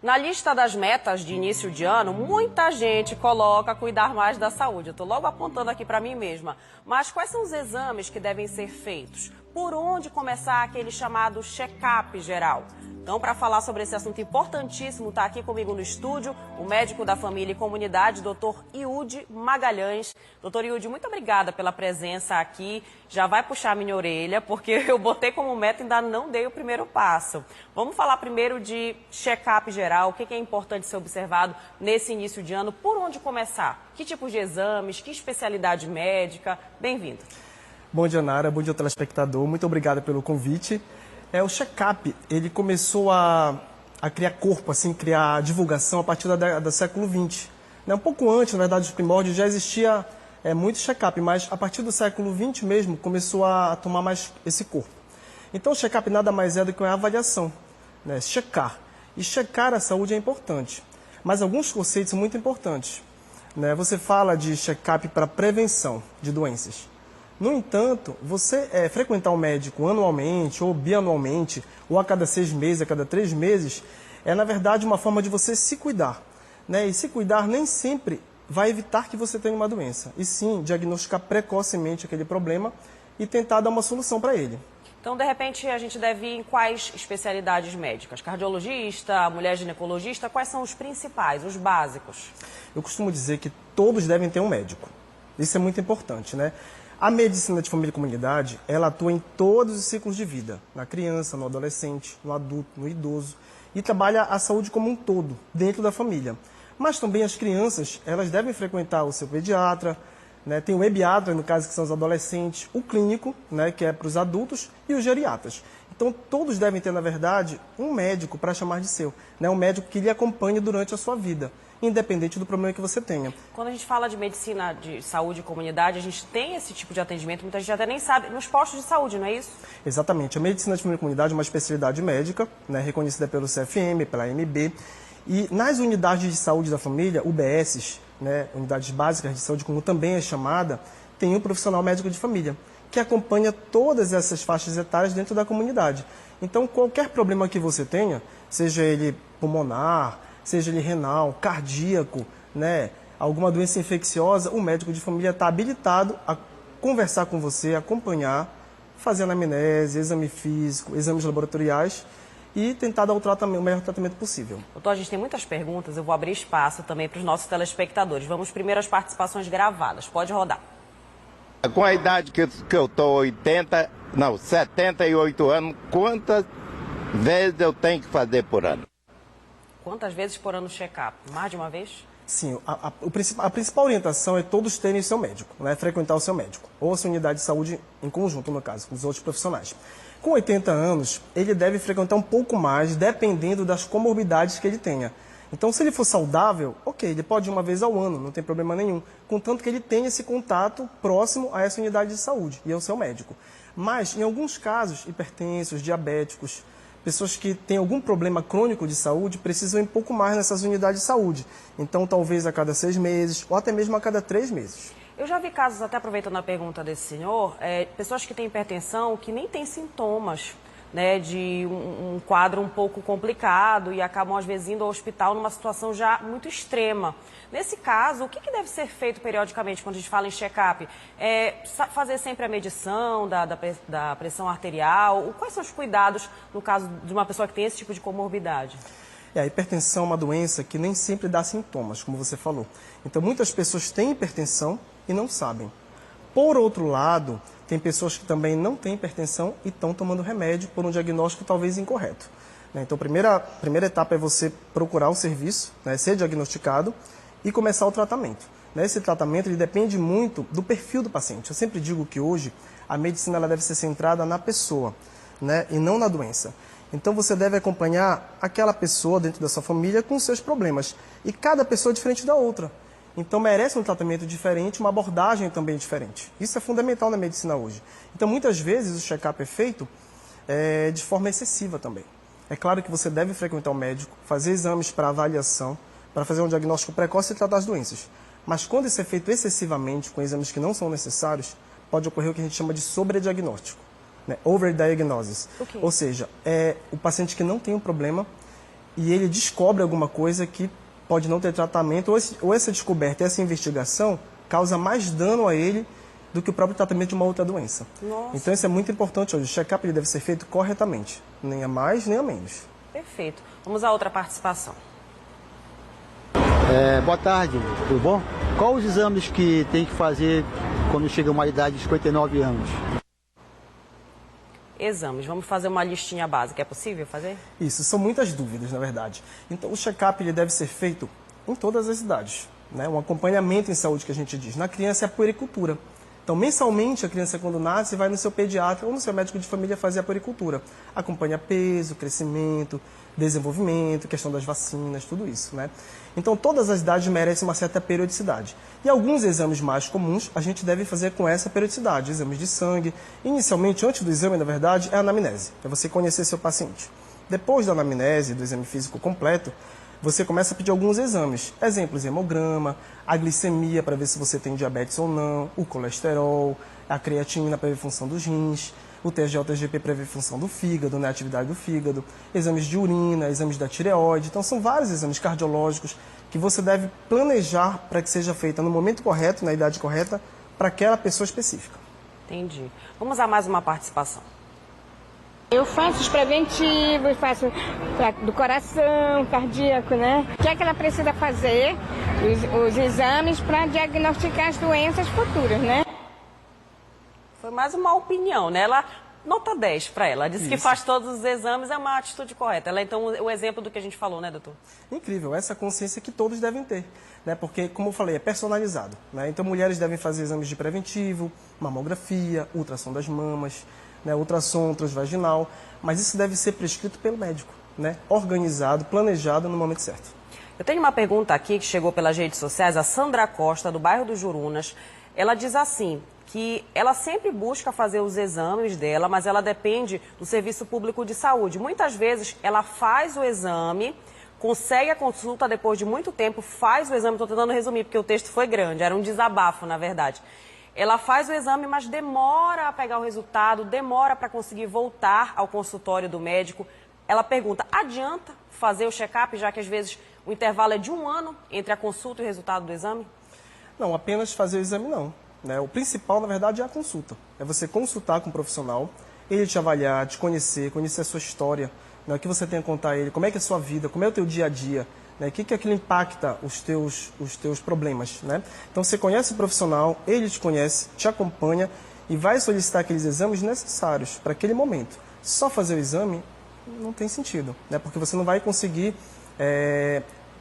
Na lista das metas de início de ano, muita gente coloca cuidar mais da saúde. Eu estou logo apontando aqui para mim mesma. Mas quais são os exames que devem ser feitos? Por onde começar aquele chamado check-up geral? Então, para falar sobre esse assunto importantíssimo, está aqui comigo no estúdio o médico da família e comunidade, Dr. Iude Magalhães. Doutor Iude, muito obrigada pela presença aqui. Já vai puxar a minha orelha, porque eu botei como meta e ainda não dei o primeiro passo. Vamos falar primeiro de check-up geral, o que é importante ser observado nesse início de ano, por onde começar? Que tipos de exames, que especialidade médica? Bem-vindo. Bom dia, Nara. Bom dia, telespectador. Muito obrigada pelo convite. O check-up, ele começou a criar corpo, assim, criar divulgação a partir do século XX. Um pouco antes, na verdade, dos primórdios, já existia muito check-up, mas a partir do século XX mesmo começou a tomar mais esse corpo. Então, o check-up nada mais é do que uma avaliação, né? Checar. E checar a saúde é importante. Mas alguns conceitos são muito importantes, né? Você fala de check-up para prevenção de doenças. No entanto, você frequentar um médico anualmente, ou bianualmente, ou a cada 6 meses, a cada 3 meses, é, na verdade, uma forma de você se cuidar, né? E se cuidar nem sempre vai evitar que você tenha uma doença, e sim diagnosticar precocemente aquele problema e tentar dar uma solução para ele. Então, de repente, a gente deve ir em quais especialidades médicas? Cardiologista, mulher ginecologista, quais são os principais, os básicos? Eu costumo dizer que todos devem ter um médico. Isso é muito importante, né? A medicina de família e comunidade, ela atua em todos os ciclos de vida, na criança, no adolescente, no adulto, no idoso, e trabalha a saúde como um todo, dentro da família. Mas também as crianças, elas devem frequentar o seu pediatra, né? Tem o ebiatra, no caso que são os adolescentes, o clínico, né? Que é para os adultos, e os geriatras. Então todos devem ter, na verdade, um médico para chamar de seu, né? Um médico que lhe acompanhe durante a sua vida, independente do problema que você tenha. Quando a gente fala de medicina de saúde e comunidade, a gente tem esse tipo de atendimento, muita gente até nem sabe, nos postos de saúde, não é isso? Exatamente. A medicina de família e comunidade é uma especialidade médica, né, reconhecida pelo CFM, pela AMB, e nas unidades de saúde da família, UBSs, né, unidades básicas de saúde, como também é chamada, tem um profissional médico de família, que acompanha todas essas faixas etárias dentro da comunidade. Então, qualquer problema que você tenha, seja ele pulmonar, seja ele renal, cardíaco, né, alguma doença infecciosa, o médico de família está habilitado a conversar com você, acompanhar, fazer anamnese, exame físico, exames laboratoriais e tentar dar o melhor tratamento possível. Doutor, a gente tem muitas perguntas, eu vou abrir espaço também para os nossos telespectadores. Vamos primeiro às participações gravadas, pode rodar. Com a idade que eu estou, 78 anos, quantas vezes eu tenho que fazer por ano? Quantas vezes por ano check-up? Mais de uma vez? Sim, a principal orientação é todos terem seu médico, né? Frequentar o seu médico, ou a sua unidade de saúde em conjunto, no caso, com os outros profissionais. Com 80 anos, ele deve frequentar um pouco mais, dependendo das comorbidades que ele tenha. Então, se ele for saudável, ok, ele pode ir uma vez ao ano, não tem problema nenhum, contanto que ele tenha esse contato próximo a essa unidade de saúde e ao seu médico. Mas, em alguns casos, hipertensos, diabéticos, pessoas que têm algum problema crônico de saúde precisam ir um pouco mais nessas unidades de saúde. Então, talvez a cada 6 meses ou até mesmo a cada 3 meses. Eu já vi casos, até aproveitando a pergunta desse senhor, pessoas que têm hipertensão que nem têm sintomas, né, de um quadro um pouco complicado e acabam, às vezes, indo ao hospital numa situação já muito extrema. Nesse caso, o que deve ser feito periodicamente quando a gente fala em check-up? Fazer sempre a medição da pressão arterial? Quais são os cuidados no caso de uma pessoa que tem esse tipo de comorbidade? A hipertensão é uma doença que nem sempre dá sintomas, como você falou. Então, muitas pessoas têm hipertensão e não sabem. Por outro lado, tem pessoas que também não têm hipertensão e estão tomando remédio por um diagnóstico talvez incorreto. Então, a primeira etapa é você procurar o serviço, né, ser diagnosticado e começar o tratamento. Esse tratamento ele depende muito do perfil do paciente. Eu sempre digo que hoje a medicina ela deve ser centrada na pessoa, né, e não na doença. Então, você deve acompanhar aquela pessoa dentro da sua família com seus problemas. E cada pessoa é diferente da outra. Então, merece um tratamento diferente, uma abordagem também diferente. Isso é fundamental na medicina hoje. Então, muitas vezes, o check-up é feito de forma excessiva também. É claro que você deve frequentar o médico, fazer exames para avaliação, para fazer um diagnóstico precoce e tratar as doenças. Mas quando isso é feito excessivamente, com exames que não são necessários, pode ocorrer o que a gente chama de sobrediagnóstico, né? Overdiagnosis. Okay. Ou seja, o paciente que não tem um problema e ele descobre alguma coisa que pode não ter tratamento, ou essa descoberta, essa investigação causa mais dano a ele do que o próprio tratamento de uma outra doença. Nossa. Então isso é muito importante hoje. O check-up ele deve ser feito corretamente, nem a mais nem a menos. Perfeito. Vamos à outra participação. Boa tarde, tudo bom? Quais os exames que tem que fazer quando chega a uma idade de 59 anos? Exames. Vamos fazer uma listinha básica. É possível fazer? Isso, são muitas dúvidas, na verdade. Então, o check-up ele deve ser feito em todas as idades, né? Um acompanhamento em saúde que a gente diz. Na criança é a puericultura. Então, mensalmente, a criança quando nasce vai no seu pediatra ou no seu médico de família fazer a puericultura. Acompanha peso, crescimento, desenvolvimento, questão das vacinas, tudo isso, né? Então, todas as idades merecem uma certa periodicidade. E alguns exames mais comuns a gente deve fazer com essa periodicidade. Exames de sangue. Inicialmente, antes do exame, na verdade, é a anamnese. É você conhecer seu paciente. Depois da anamnese, do exame físico completo, você começa a pedir alguns exames. Exemplos, hemograma, a glicemia para ver se você tem diabetes ou não, o colesterol, a creatinina para ver a função dos rins, o TSG, o TGP para ver a função do fígado, né, a atividade do fígado, exames de urina, exames da tireoide. Então, são vários exames cardiológicos que você deve planejar para que seja feita no momento correto, na idade correta, para aquela pessoa específica. Entendi. Vamos a mais uma participação. Eu faço os preventivos, faço do coração, cardíaco, né? O que é que ela precisa fazer? Os exames para diagnosticar as doenças futuras, né? Foi mais uma opinião, né? Ela, nota 10 para ela. Ela disse que faz todos os exames, é uma atitude correta. Ela é, então, o exemplo do que a gente falou, né, doutor? Incrível, essa consciência que todos devem ter, né? Porque, como eu falei, é personalizado, né? Então, mulheres devem fazer exames de preventivo, mamografia, ultrassom das mamas, né? Ultrassom transvaginal, mas isso deve ser prescrito pelo médico, né? Organizado, planejado no momento certo. Eu tenho uma pergunta aqui que chegou pelas redes sociais, a Sandra Costa, do bairro dos Jurunas. Ela diz assim, que ela sempre busca fazer os exames dela, mas ela depende do Serviço Público de Saúde. Muitas vezes ela faz o exame, consegue a consulta depois de muito tempo, faz o exame, estou tentando resumir porque o texto foi grande, era um desabafo na verdade. Ela faz o exame, mas demora a pegar o resultado, demora para conseguir voltar ao consultório do médico. Ela pergunta, adianta fazer o check-up, já que às vezes o intervalo é de 1 ano entre a consulta e o resultado do exame? Não, apenas fazer o exame não, né? O principal, na verdade, é a consulta. É você consultar com um profissional, ele te avaliar, te conhecer a sua história, né? O que você tem a contar a ele, como é que é a sua vida, como é o teu dia a dia, né? O que aquilo impacta os teus problemas, né? Então, você conhece o profissional, ele te conhece, te acompanha e vai solicitar aqueles exames necessários para aquele momento. Só fazer o exame não tem sentido, né? Porque você não vai conseguir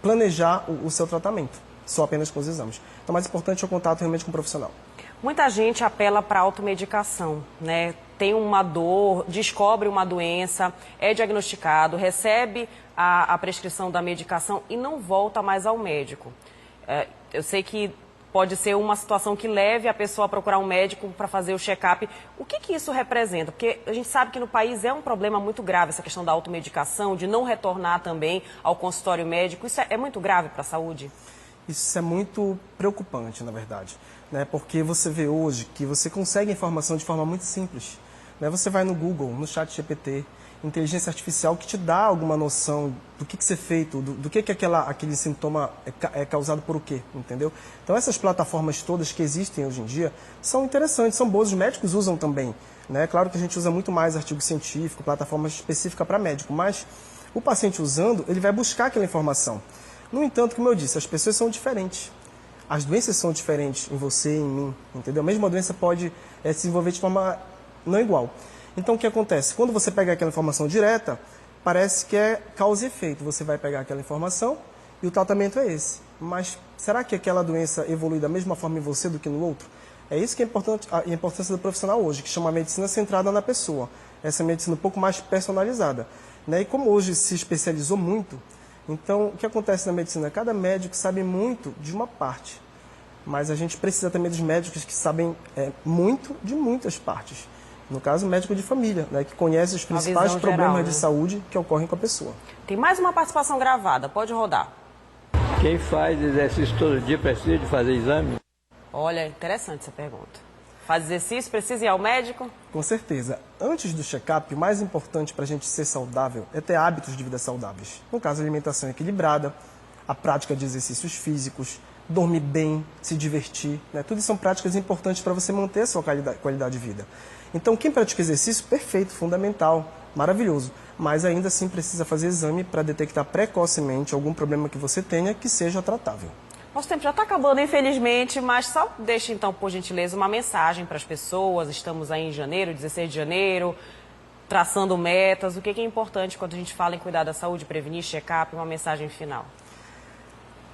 planejar o seu tratamento, só apenas com os exames. Então, o mais importante é o contato realmente com o profissional. Muita gente apela para a automedicação, né? Tem uma dor, descobre uma doença, é diagnosticado, recebe a prescrição da medicação e não volta mais ao médico. Eu sei que pode ser uma situação que leve a pessoa a procurar um médico para fazer o check-up. O que isso representa? Porque a gente sabe que no país é um problema muito grave essa questão da automedicação, de não retornar também ao consultório médico. Isso é muito grave para a saúde? Isso é muito preocupante, na verdade, né? Porque você vê hoje que você consegue informação de forma muito simples, né? Você vai no Google, no ChatGPT, inteligência artificial que te dá alguma noção do que ser feito, do que aquele sintoma é causado por o quê, entendeu? Então essas plataformas todas que existem hoje em dia são interessantes, são boas, os médicos usam também, né? Claro que a gente usa muito mais artigo científico, plataforma específica para médico, mas o paciente usando, ele vai buscar aquela informação. No entanto, como eu disse, as pessoas são diferentes. As doenças são diferentes em você e em mim, entendeu? A mesma doença pode se desenvolver de forma não igual. Então, o que acontece? Quando você pega aquela informação direta, parece que é causa e efeito. Você vai pegar aquela informação e o tratamento é esse. Mas será que aquela doença evolui da mesma forma em você do que no outro? É isso que é importante, a importância do profissional hoje, que chama a medicina centrada na pessoa. Essa medicina um pouco mais personalizada, né? E como hoje se especializou muito, então, o que acontece na medicina? Cada médico sabe muito de uma parte, mas a gente precisa também dos médicos que sabem muito de muitas partes. No caso, o médico de família, né, que conhece os principais problemas geral, de saúde que ocorrem com a pessoa. Tem mais uma participação gravada, pode rodar. Quem faz exercício todo dia precisa de fazer exame? Olha, interessante essa pergunta. Faz exercício, precisa ir ao médico? Com certeza. Antes do check-up, o mais importante para a gente ser saudável é ter hábitos de vida saudáveis. No caso, alimentação equilibrada, a prática de exercícios físicos, dormir bem, se divertir, né? Tudo isso são práticas importantes para você manter a sua qualidade de vida. Então, quem pratica exercício, perfeito, fundamental, maravilhoso. Mas ainda assim precisa fazer exame para detectar precocemente algum problema que você tenha que seja tratável. Nosso tempo já está acabando, infelizmente, mas só deixe então, por gentileza, uma mensagem para as pessoas. Estamos aí em janeiro, 16 de janeiro, traçando metas. O que é importante quando a gente fala em cuidar da saúde, prevenir, check-up, uma mensagem final?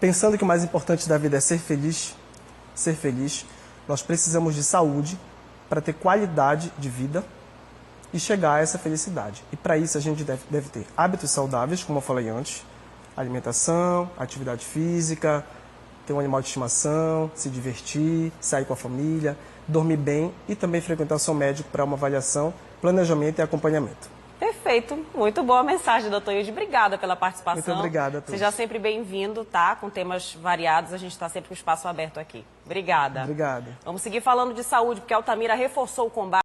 Pensando que o mais importante da vida é ser feliz, nós precisamos de saúde para ter qualidade de vida e chegar a essa felicidade. E para isso a gente deve ter hábitos saudáveis, como eu falei antes, alimentação, atividade física, ter um animal de estimação, se divertir, sair com a família, dormir bem e também frequentar o seu médico para uma avaliação, planejamento e acompanhamento. Perfeito. Muito boa mensagem, doutor Ilde. Obrigada pela participação. Muito obrigada a todos. Seja sempre bem-vindo, tá? Com temas variados, a gente está sempre com o espaço aberto aqui. Obrigada. Obrigado. Vamos seguir falando de saúde, porque a Altamira reforçou o combate